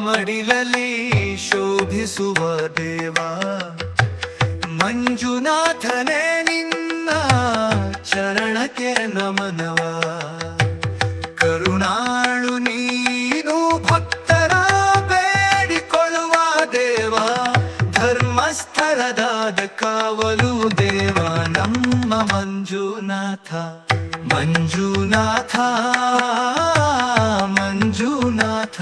ಮಡಿಲಲ್ಲಿ ಶೋಭಿಸುವ ದೇವ ಮಂಜುನಾಥನೇ ನಿನ್ನ ಚರಣಕ್ಕೆ ನಮನವ. ಕರುಣಾಳು ನೀನು ಭಕ್ತರ ಬೇಡಿಕೊಳ್ಳುವ ದೇವ, ಧರ್ಮಸ್ಥಳದಾದ ಕಾವಲು ದೇವ ನಮ್ಮ ಮಂಜುನಾಥ. ಮಂಜುನಾಥ ಮಂಜುನಾಥ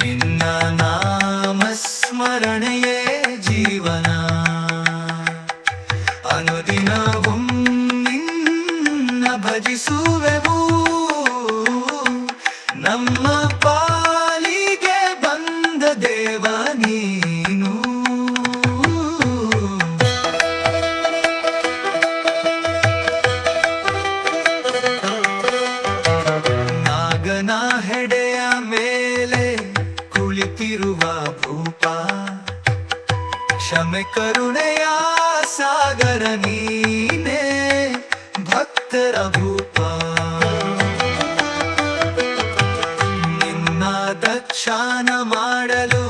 ನಿನ್ನ ನಾಮ ಸ್ಮರಣೆಯೇ ಜೀವನ. ಅನುದಿನವೂ ನಿನ್ನ ಭಜಿಸುವೆವು, ನಮ್ಮ ಪಾಲಿಗೆ ಬಂದ ದೇವ ನೀನು. ನಾಗನ ಹೆಡೆಯ ಮೇಲೆ ಕುಳಿತಿರುವ ಭೂಪ, ಕ್ಷಮೆ ಕರುಣೆಯ ಸಾಗರ ನೀನೇ ಭಕ್ತರ ಭೂಪ. ನಿನ್ನ ದರ್ಶನ ಮಾಡಲು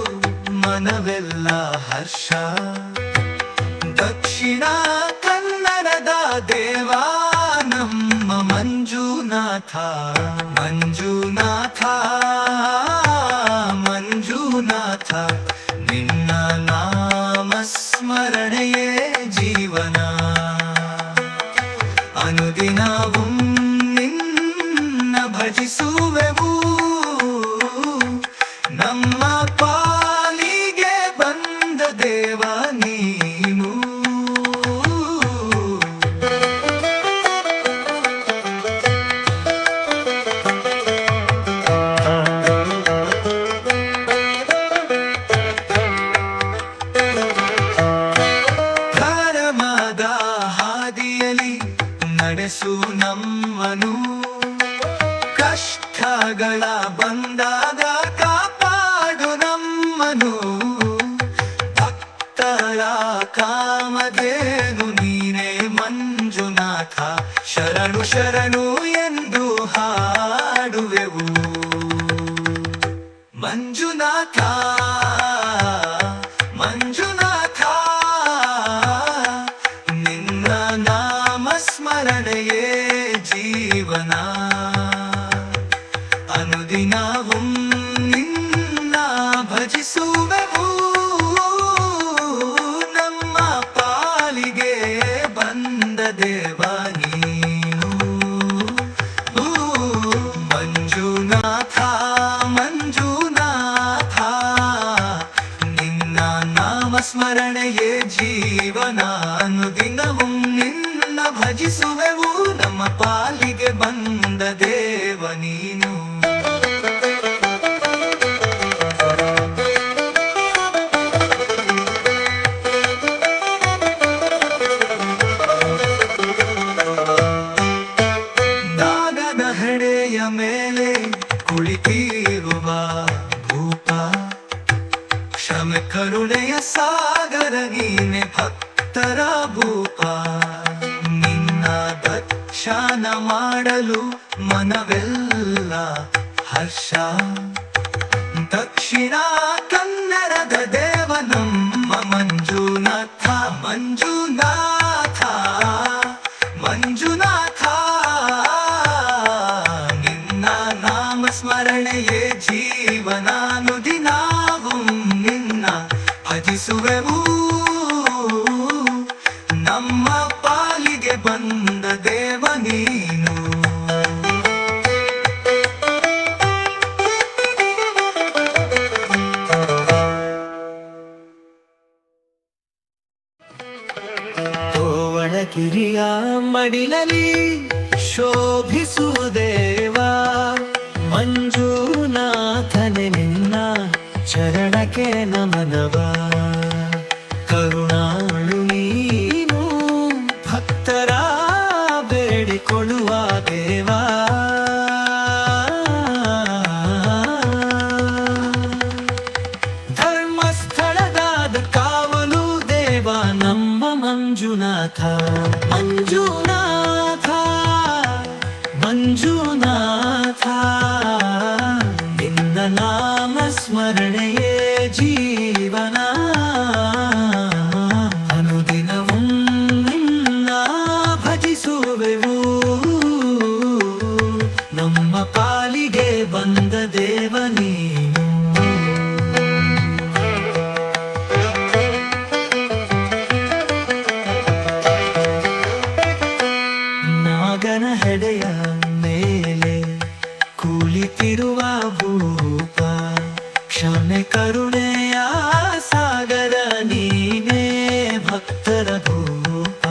ಮನವೆಲ್ಲ ಹರ್ಷ. ದಕ್ಷಿಣ ಕನ್ನಡದ ದೇವ ನಮ್ಮ ಮಂಜುನಾಥ. ಮಂಜುನಾಥ ಮಂಜುನಾಥ ನಿನ್ನ ನಾಮ ಸ್ಮರಣೆಯೇ ಜೀವನ. ಅನುದಿನವೂ ನಿನ್ನ ಭಜಿಸುವೆವು, ನಮ್ಮ ಪಾಲಿಗೆ ಬಂದ ದೇವ ನೀನು. ಧರ್ಮದ ಹಾದಿಯಲ್ಲಿ ನಡೆಸು ನಮ್ಮನು, ಕಷ್ಟಗಳ ಬಂದಾಗ ಕಾಪಾಡು ನಮ್ಮನು. ಭಕ್ತರ ಕಾಮಧೇನು ನೀನೇ ಮಂಜುನಾಥ, ಶರಣು ಶರಣು ಎಂದು ಹಾಡುವೆವು. ಮಂಜುನಾಥ ಮಂಜುನಾಥ ನಿನ್ನ ನಾಮ ಸ್ಮರಣೆಯೇ ಜೀವನ. ಅನುದಿನವೂ ನಿನ್ನ ಭಜಿಸುವೆವು, ನಮ್ಮ ಪಾಲಿಗೆ ಬಂದ ದೇವ ನೀನು. ಮಂಜುನಾಥ ಮಂಜುನಾಥ ನಿನ್ನ ನಾಮ ಸ್ಮರಣೆಯೇ ಜೀವನ. ಅನುದಿನವೂ ನಿನ್ನ ಭಜಿಸುವೆವು, ನಮ್ಮ ಪಾಲಿಗೆ ಬಂದ ದೇವ ನೀನು. ನಾಗನ ಹೆಡೆಯ ಮೇಲೆ ಕುಳಿತಿರುವ ಭೂಪ, ಕ್ಷಮೆ ಕರುಣೆಯ ಸಾಗರ ನೀನೆ ಭಕ್ತರ ಭೂಪ. ನಿನ್ನ ದರ್ಶನ ಮಾಡಲು ಮನವೆಲ್ಲ ಹರ್ಷ. ದಕ್ಷಿಣ ಕನ್ನಡದ ದೇವ ನಮ್ಮ ಮಂಜುನಾಥ. ಮಂಜುನಾಥ ಮಂಜುನಾಥ ನಿನ್ನ ನಾಮ ಸ್ಮರಣೆಯೇ ಜೀವನ. ಅನುದಿನವೂ ನಿನ್ನ ಭಜಿಸುವೆವು, ನಮ್ಮ ಪಾಲಿಗೆ ಬಂದ ದೇವ ನೀನು. ಕಿರಿಯ ಮಡಿಲಲ್ಲಿ ಶೋಭಿಸುವ ದೇವ ಮಂಜುನಾಥನೆ ನಿನ್ನ ಚರಣಕ್ಕೆ ನಮನವ. ಹರಿತಿರುವ ಭೂಪ ಕ್ಷಮೆ ಕರುಣೆಯ ಸಾಗರ ನೀನೇ ಭಕ್ತರ ಧೂಪ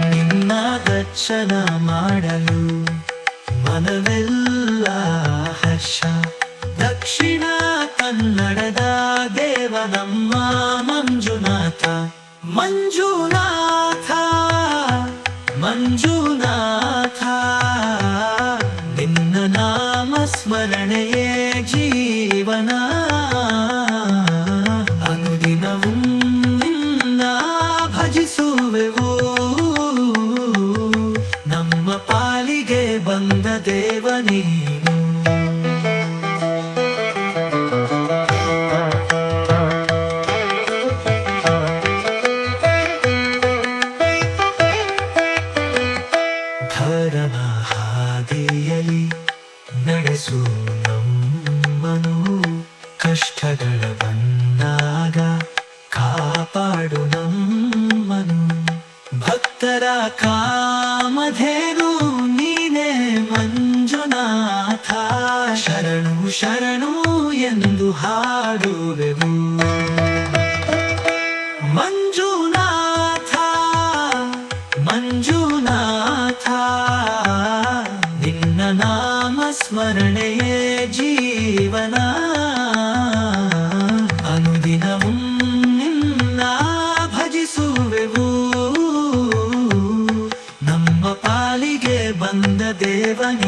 ನಿನ್ನ ದರ್ಶನ ಮಾಡಲು ಮನವೆಲ್ಲ ಹರ್ಷ ದಕ್ಷಿಣ ಕನ್ನಡದ ದೇವ ನಮ್ಮ ಮಂಜುನಾಥ ಮಂಜುನಾಥ ಮಂಜುನಾಥ ನಿನ್ನ ನಾಮ ಸ್ಮರಣೆಯೇ ಜೀವನ ಅನುದಿನವೂ ನಿನ್ನ ಭಜಿಸುವೆವು ನಮ್ಮ ಪಾಲಿಗೆ ಬಂದ ದೇವ ನೀನು ಧರ್ಮ ಹಾದಿಯಲ್ಲಿ ನಡೆಸು ನಮ್ಮನು ಕಷ್ಟಗಳ ಬಂದಾಗ ಕಾಪಾಡು ನಮ್ಮನು ಭಕ್ತರ ಕಾಮಧೇನು ನೀನೇ ಮಂಜುನಾಥ ಶರಣು ಶರಣು ಎಂದು ಹಾಡುವೆವು ಮಂಜುನಾಥ ಮಂಜುನಾಥ ನಿನ್ನ ನಾಮ ಸ್ಮರಣೆಯೇ ಜೀವನ ಅನುದಿನವೂ ನಿನ್ನ ಭಜಿಸುವೆವು ನಮ್ಮ ಪಾಲಿಗೆ ಬಂದ ದೇವನೇ